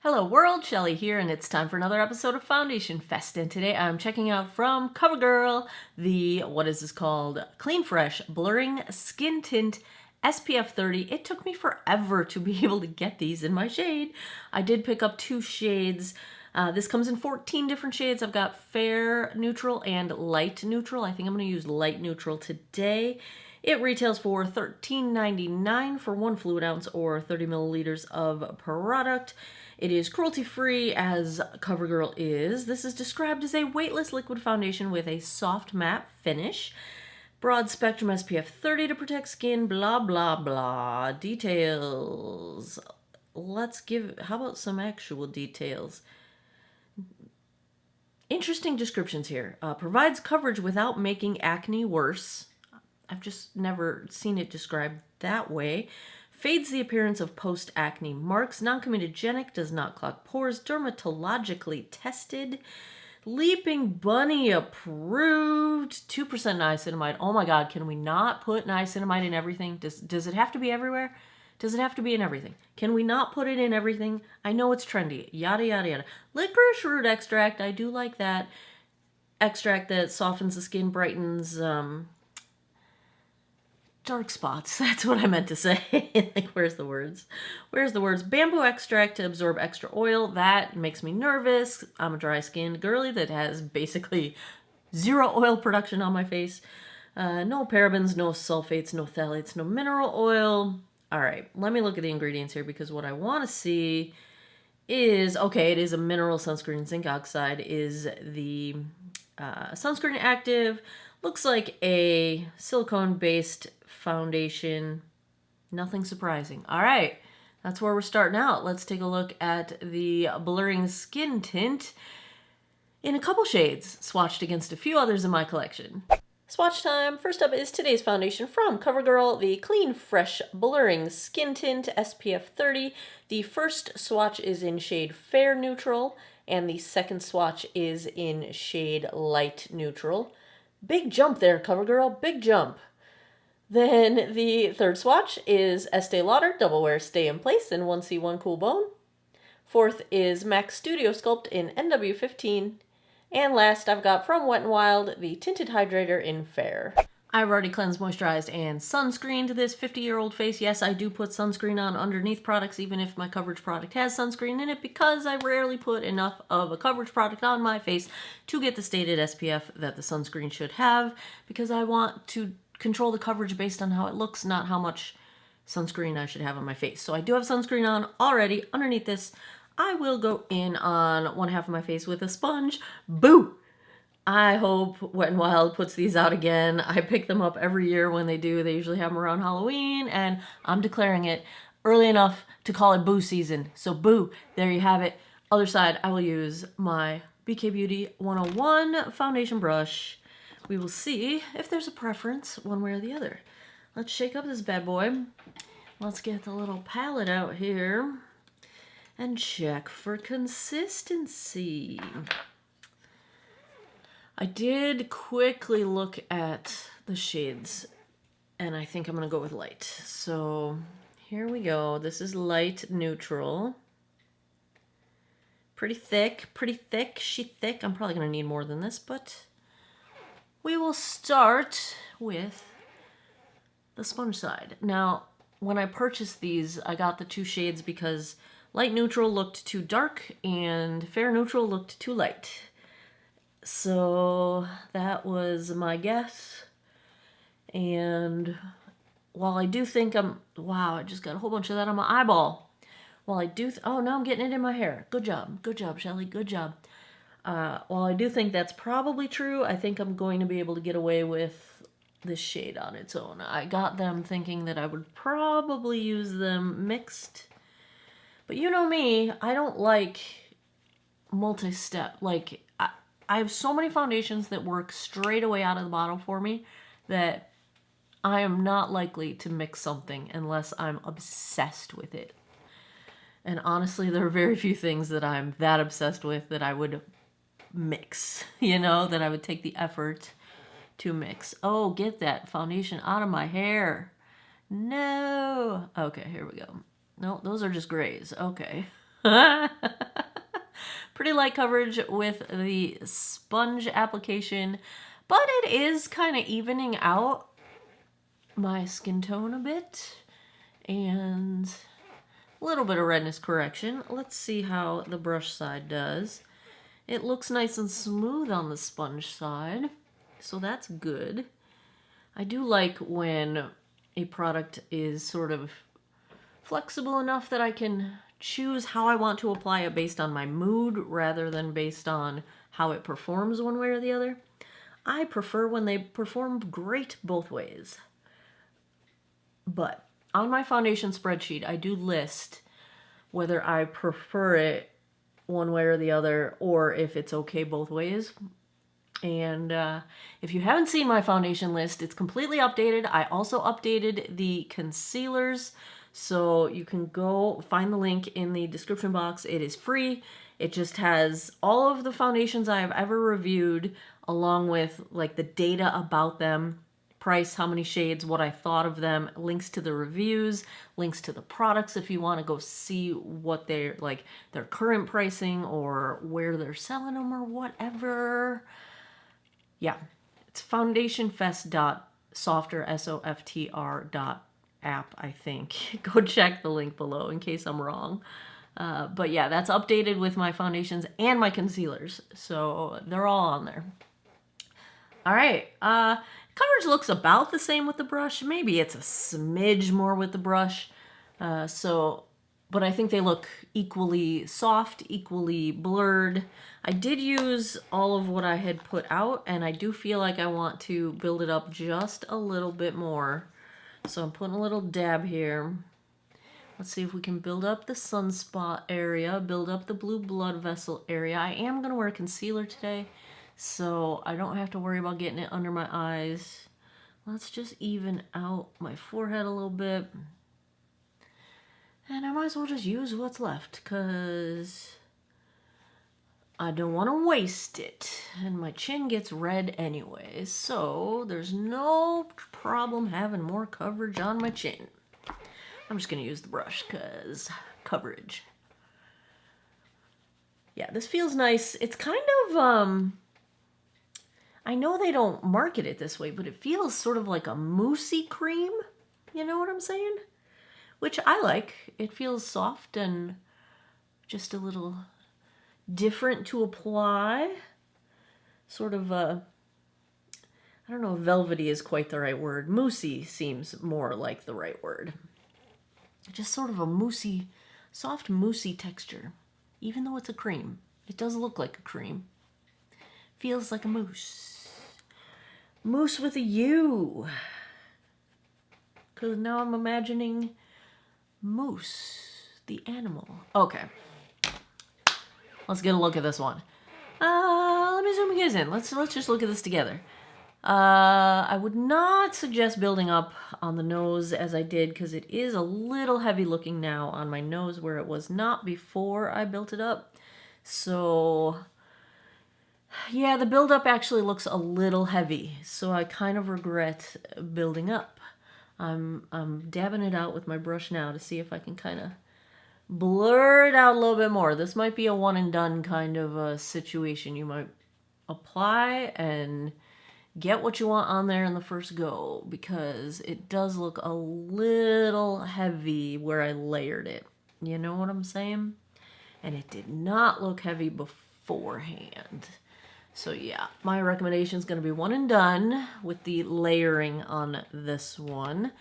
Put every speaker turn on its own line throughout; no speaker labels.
Hello world, Shelly here, and it's time for another episode of Foundation Fest. And today I'm checking out from CoverGirl the, what is this called? Clean Fresh Blurring Skin Tint SPF 30. It took me forever to be able to get these in my shade. I did pick up 2 shades. This comes in 14 different shades. I've got fair neutral and light neutral. I think I'm going to use light neutral today. It retails for $13.99 for 1 fluid ounce or 30 milliliters of product. It is cruelty-free, as CoverGirl is. This is described as a weightless liquid foundation with a soft matte finish. Broad spectrum SPF 30 to protect skin, blah, blah, blah. Details. How about some actual details? Interesting descriptions here. Provides coverage without making acne worse. I've just never seen it described that way. Fades the appearance of post-acne marks. Non-comedogenic, does not clog pores. Dermatologically tested. Leaping Bunny approved. 2% niacinamide. Oh my God, can we not put niacinamide in everything? Does it have to be everywhere? Does it have to be in everything? Can we not put it in everything? I know it's trendy. Yada, yada, yada. Licorice root extract. I do like that. Extract that softens the skin, brightens dark spots. That's what I meant to say. Like, where's the words? Where's the words? Bamboo extract to absorb extra oil. That makes me nervous. I'm a dry-skinned girly that has basically 0 oil production on my face. No parabens, no sulfates, no phthalates, no mineral oil. All right, let me look at the ingredients here, because what I want to see is, okay, it is a mineral sunscreen. Zinc oxide is the sunscreen active. Looks like a silicone-based foundation. Nothing surprising. All right, that's where we're starting out. Let's take a look at the blurring skin tint in a couple shades, swatched against a few others in my collection. Swatch time. First up is today's foundation from CoverGirl, the Clean Fresh Blurring Skin Tint SPF 30. The first swatch is in shade Fair Neutral, and the second swatch is in shade Light Neutral. Big jump there, CoverGirl, big jump. Then the third swatch is Estee Lauder Double Wear Stay in Place in 1C1 Cool Bone. Fourth is MAC Studio Sculpt in NW15. And last, I've got from Wet n Wild the Tinted Hydrator in Fair. I've already cleansed, moisturized, and sunscreened this 50-year-old face. Yes, I do put sunscreen on underneath products, even if my coverage product has sunscreen in it, because I rarely put enough of a coverage product on my face to get the stated SPF that the sunscreen should have, because I want to control the coverage based on how it looks, not how much sunscreen I should have on my face. So I do have sunscreen on already underneath this. I will go in on one half of my face with a sponge. Boo! I hope Wet n Wild puts these out again. I pick them up every year when they do. They usually have them around Halloween, and I'm declaring it early enough to call it boo season. So boo, there you have it. Other side, I will use my BK Beauty 101 foundation brush. We will see if there's a preference one way or the other. Let's shake up this bad boy. Let's get the little palette out here and check for consistency. I did quickly look at the shades, and I think I'm gonna go with light. So here we go. This is light neutral. Pretty thick, she thick. I'm probably gonna need more than this, but we will start with the sponge side. Now, when I purchased these, I got the 2 shades because light neutral looked too dark and fair neutral looked too light. So that was my guess. And while I do think wow, I just got a whole bunch of that on my eyeball. While I do, oh, now I'm getting it in my hair. Good job, Shelly, good job. While I do think that's probably true, I think I'm going to be able to get away with this shade on its own. I got them thinking that I would probably use them mixed. But you know me, I don't like multi-step. Like, I have so many foundations that work straight away out of the bottle for me that I am not likely to mix something unless I'm obsessed with it. And honestly, there are very few things that I'm that obsessed with that I would mix, you know, that I would take the effort to mix. Oh, get that foundation out of my hair. No. Okay, here we go. No, those are just grays. Okay. Pretty light coverage with the sponge application, but it is kind of evening out my skin tone a bit, and a little bit of redness correction. Let's see how the brush side does. It looks nice and smooth on the sponge side, so that's good. I do like when a product is sort of flexible enough that I can choose how I want to apply it based on my mood rather than based on how it performs one way or the other. I prefer when they perform great both ways. But on my foundation spreadsheet, I do list whether I prefer it one way or the other, or if it's okay both ways. And if you haven't seen my foundation list, it's completely updated. I also updated the concealers, so you can go find the link in the description box. It is free. It just has all of the foundations I have ever reviewed, along with like the data about them, price, how many shades, what I thought of them, links to the reviews, links to the products if you want to go see what they're like, their current pricing or where they're selling them or whatever. Yeah, it's foundationfest.softer, SOFTR.app, I think. Go check the link below in case I'm wrong. But yeah, that's updated with my foundations and my concealers, so they're all on there. All right, coverage looks about the same with the brush. Maybe it's a smidge more with the brush. But I think they look equally soft, equally blurred. I did use all of what I had put out, and I do feel like I want to build it up just a little bit more. So I'm putting a little dab here. Let's see if we can build up the sunspot area, build up the blue blood vessel area. I am going to wear concealer today, so I don't have to worry about getting it under my eyes. Let's just even out my forehead a little bit. And I might as well just use what's left, because I don't want to waste it. And my chin gets red anyway, so there's no problem having more coverage on my chin. I'm just going to use the brush, because coverage. Yeah, this feels nice. It's kind of, I know they don't market it this way, but it feels sort of like a moussey cream. You know what I'm saying? Which I like. It feels soft and just a little different to apply. Sort of I don't know if velvety is quite the right word. Moussey seems more like the right word. Just sort of a moussey, soft moussey texture. Even though it's a cream, it does look like a cream. Feels like a mousse. Mousse with a U. Because now I'm imagining moose, the animal. Okay. Let's get a look at this one. Let me zoom you guys in. Let's just look at this together. I would not suggest building up on the nose as I did, because it is a little heavy looking now on my nose where it was not before I built it up. So yeah, the buildup actually looks a little heavy, so I kind of regret building up. I'm dabbing it out with my brush now to see if I can kind of blur it out a little bit more. This might be a one and done kind of a situation. You might apply and get what you want on there in the first go, because it does look a little heavy where I layered it. You know what I'm saying? And it did not look heavy beforehand. So yeah, my recommendation is going to be one and done with the layering on this one.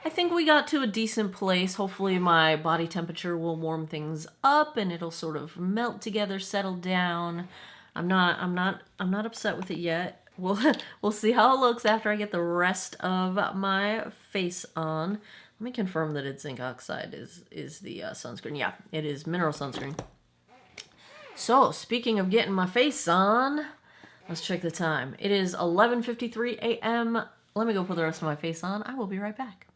I think we got to a decent place. Hopefully my body temperature will warm things up and it'll sort of melt together, settle down. I'm not upset with it yet. We'll see how it looks after I get the rest of my face on. Let me confirm that it's zinc oxide is the sunscreen. Yeah, it is mineral sunscreen. So, speaking of getting my face on, let's check the time. It is 11:53 a.m. Let me go put the rest of my face on. I will be right back.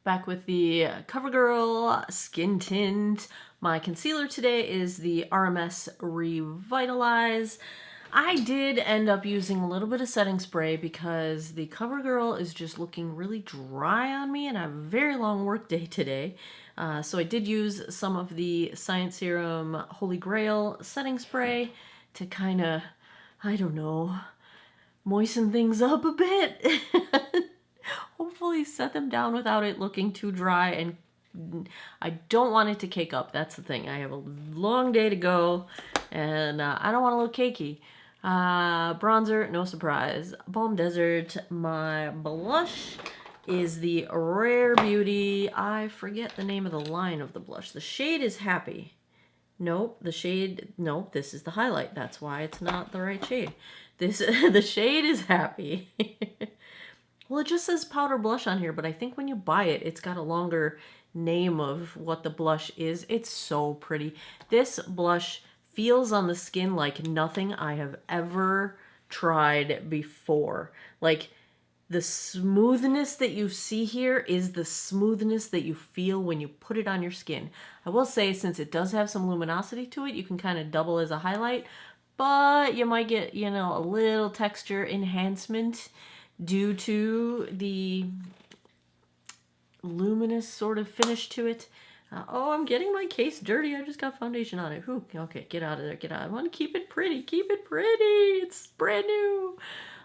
Back with the CoverGirl Skin Tint. My concealer today is the RMS Revitalize. I did end up using a little bit of setting spray because the CoverGirl is just looking really dry on me, and I have a very long work day today. So I did use some of the Science Serum Holy Grail setting spray to kind of, I don't know, moisten things up a bit. Hopefully set them down without it looking too dry, and I don't want it to cake up. That's the thing. I have a long day to go, and I don't want to look cakey. Bronzer, no surprise. Balm Desert. My blush is the Rare Beauty. I forget the name of the line of the blush. The shade is Happy. Nope, the shade, nope, this is the highlight. That's why it's not the right shade. The shade is Happy. Well, it just says powder blush on here, but I think when you buy it, it's got a longer name of what the blush is. It's so pretty. This blush feels on the skin like nothing I have ever tried before. Like, the smoothness that you see here is the smoothness that you feel when you put it on your skin. I will say, since it does have some luminosity to it, you can kind of double as a highlight, but you might get, you know, a little texture enhancement due to the luminous sort of finish to it. Oh, I'm getting my case dirty. I just got foundation on it. Whew, okay, get out of there, get out. I want to keep it pretty, keep it pretty. It's brand new.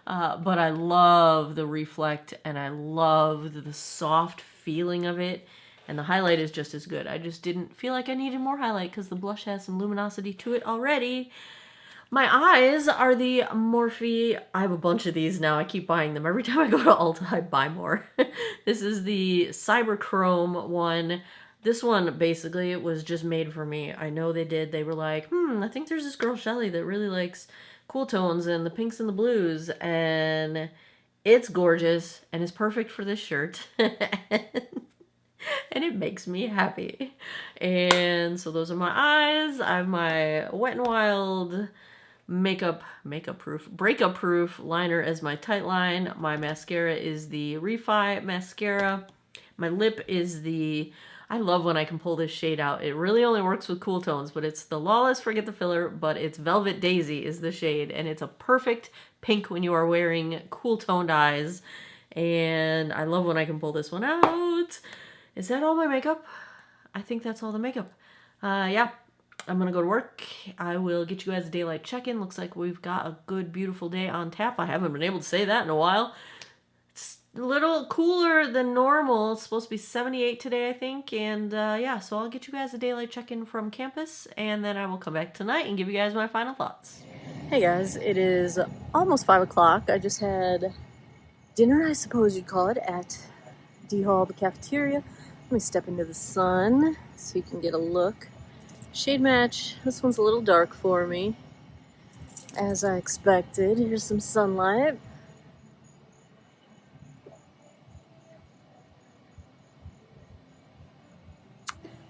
But I love the reflect, and I love the soft feeling of it. And the highlight is just as good. I just didn't feel like I needed more highlight because the blush has some luminosity to it already. My eyes are the Morphe. I have a bunch of these now. I keep buying them. Every time I go to Ulta, I buy more. This is the Cyberchrome one. This one, basically, it was just made for me. I know they did. They were like, I think there's this girl, Shelly, that really likes cool tones and the pinks and the blues. And it's gorgeous and it's perfect for this shirt. And it makes me happy. And so those are my eyes. I have my Wet n Wild breakup proof liner as my tight line. My mascara is the Refi mascara. My lip is the, I love when I can pull this shade out. It really only works with cool tones, but it's the Lawless Forget the Filler, but it's Velvet Daisy is the shade, and it's a perfect pink when you are wearing cool toned eyes. And I love when I can pull this one out. Is that all my makeup? I think that's all the makeup. Yeah. I'm going to go to work. I will get you guys a daylight check-in. Looks like we've got a good, beautiful day on tap. I haven't been able to say that in a while. It's a little cooler than normal. It's supposed to be 78 today, I think. And yeah, so I'll get you guys a daylight check-in from campus. And then I will come back tonight and give you guys my final thoughts. Hey guys, it is almost 5 o'clock. I just had dinner, I suppose you'd call it, at D Hall, the cafeteria. Let me step into the sun so you can get a look. Shade match. This one's a little dark for me, as I expected. Here's some sunlight.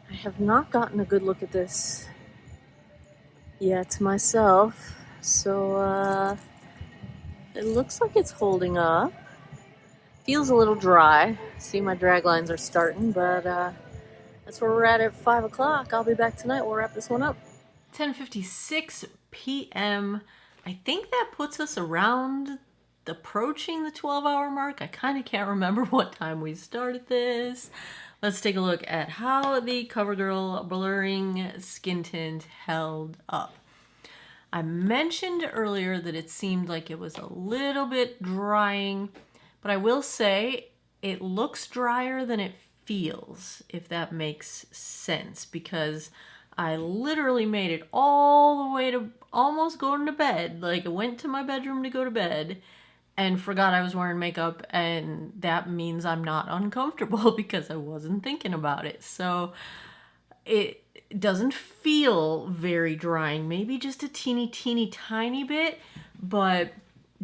I have not gotten a good look at this yet myself, so it looks like it's holding up. Feels a little dry. See, my drag lines are starting, but that's where we're at 5 o'clock. I'll be back tonight. We'll wrap this one up. 10:56 p.m. I think that puts us around approaching the 12-hour mark. I kind of can't remember what time we started this. Let's take a look at how the CoverGirl Blurring Skin Tint held up. I mentioned earlier that it seemed like it was a little bit drying, but I will say it looks drier than it feels, if that makes sense, because I literally made it all the way to almost going to bed. Like, I went to my bedroom to go to bed and forgot I was wearing makeup, and that means I'm not uncomfortable because I wasn't thinking about it. So it doesn't feel very drying, maybe just a teeny tiny bit, but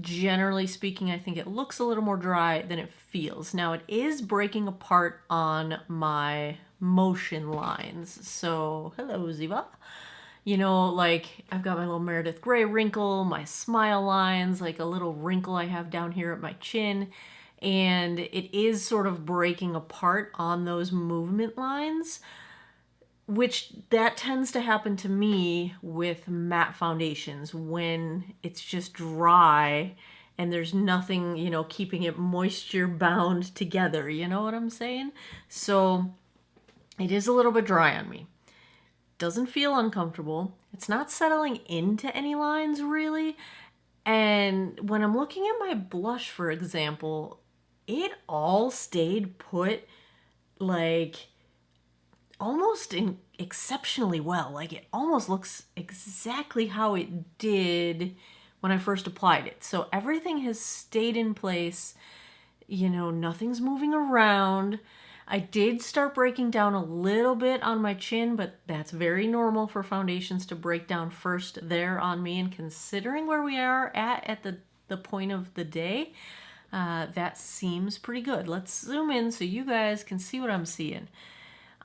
generally speaking, I think it looks a little more dry than it feels. Now, it is breaking apart on my motion lines. So, hello, Ziva. You know, like, I've got my little Meredith Grey wrinkle, my smile lines, like a little wrinkle I have down here at my chin. And it is sort of breaking apart on those movement lines, which that tends to happen to me with matte foundations when it's just dry and there's nothing, you know, keeping it moisture bound together. You know what I'm saying? So It is a little bit dry on me. Doesn't feel uncomfortable. It's not settling into any lines really. And when I'm looking at my blush, for example, it all stayed put like almost exceptionally well. Like it almost looks exactly how it did when I first applied it. So everything has stayed in place. You know, nothing's moving around. I did start breaking down a little bit on my chin, but that's very normal for foundations to break down first there on me. And considering where we are at the point of the day, that seems pretty good. Let's zoom in so you guys can see what I'm seeing.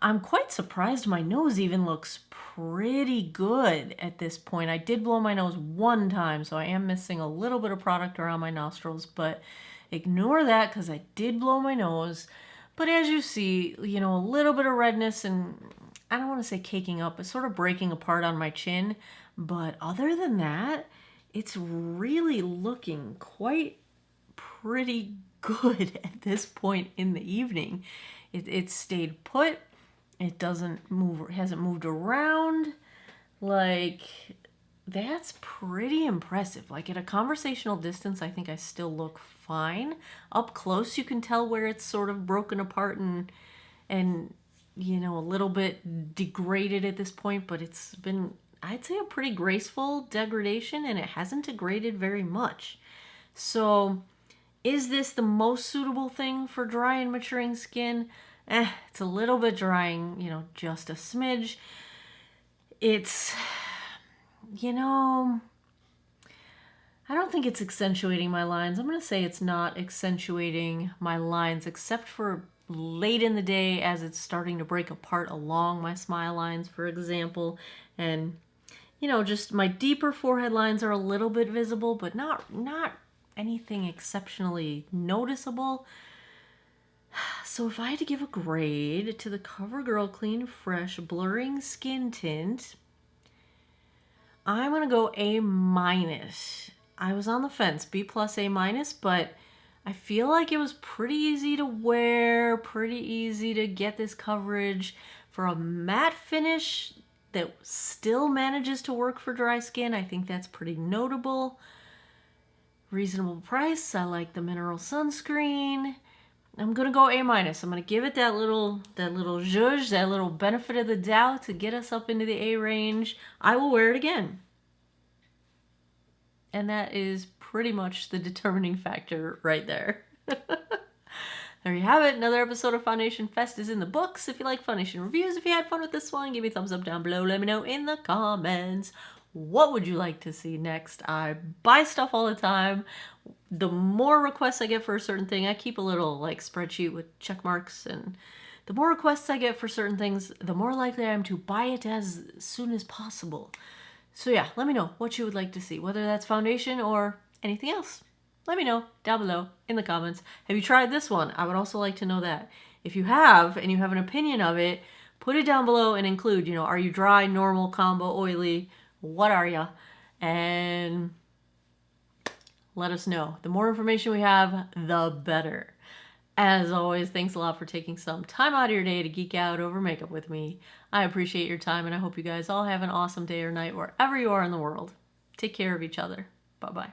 I'm quite surprised my nose even looks pretty good at this point. I did blow my nose one time, so I am missing a little bit of product around my nostrils, but ignore that because I did blow my nose. But as you see, you know, a little bit of redness and I don't want to say caking up, but sort of breaking apart on my chin. But other than that, it's really looking quite pretty good at this point in the evening. It stayed put. It doesn't move, hasn't moved around. Like, that's pretty impressive. Like at a conversational distance, I think I still look fine. Up close, you can tell where it's sort of broken apart and you know, a little bit degraded at this point, but it's been, I'd say, a pretty graceful degradation, and it hasn't degraded very much. So is this the most suitable thing for dry and maturing skin? It's a little bit drying, you know, just a smidge. It's, you know, I don't think it's accentuating my lines. I'm going to say it's not accentuating my lines except for late in the day as it's starting to break apart along my smile lines, for example. And, you know, just my deeper forehead lines are a little bit visible, but not anything exceptionally noticeable. So if I had to give a grade to the CoverGirl Clean Fresh Blurring Skin Tint, I'm going to go A-. I was on the fence, B+, A-, but I feel like it was pretty easy to wear, pretty easy to get this coverage for a matte finish that still manages to work for dry skin. I think that's pretty notable. Reasonable price. I like the mineral sunscreen. I'm gonna go A-. I'm gonna give it that little zhuzh, that little benefit of the doubt to get us up into the A range. I will wear it again. And that is pretty much the determining factor right there. There you have it. Another episode of Foundation Fest is in the books. If you like foundation reviews, if you had fun with this one, give me a thumbs up down below. Let me know in the comments. What would you like to see next? I buy stuff all the time. The more requests I get for a certain thing, I keep a little like spreadsheet with check marks, and the more requests I get for certain things, the more likely I am to buy it as soon as possible. So yeah, let me know what you would like to see, whether that's foundation or anything else. Let me know down below in the comments. Have you tried this one? I would also like to know that. If you have, and you have an opinion of it, put it down below and include, you know, are you dry, normal, combo, oily? What are ya? And let us know. The more information we have, the better. As always, thanks a lot for taking some time out of your day to geek out over makeup with me. I appreciate your time, and I hope you guys all have an awesome day or night wherever you are in the world. Take care of each other. Bye-bye.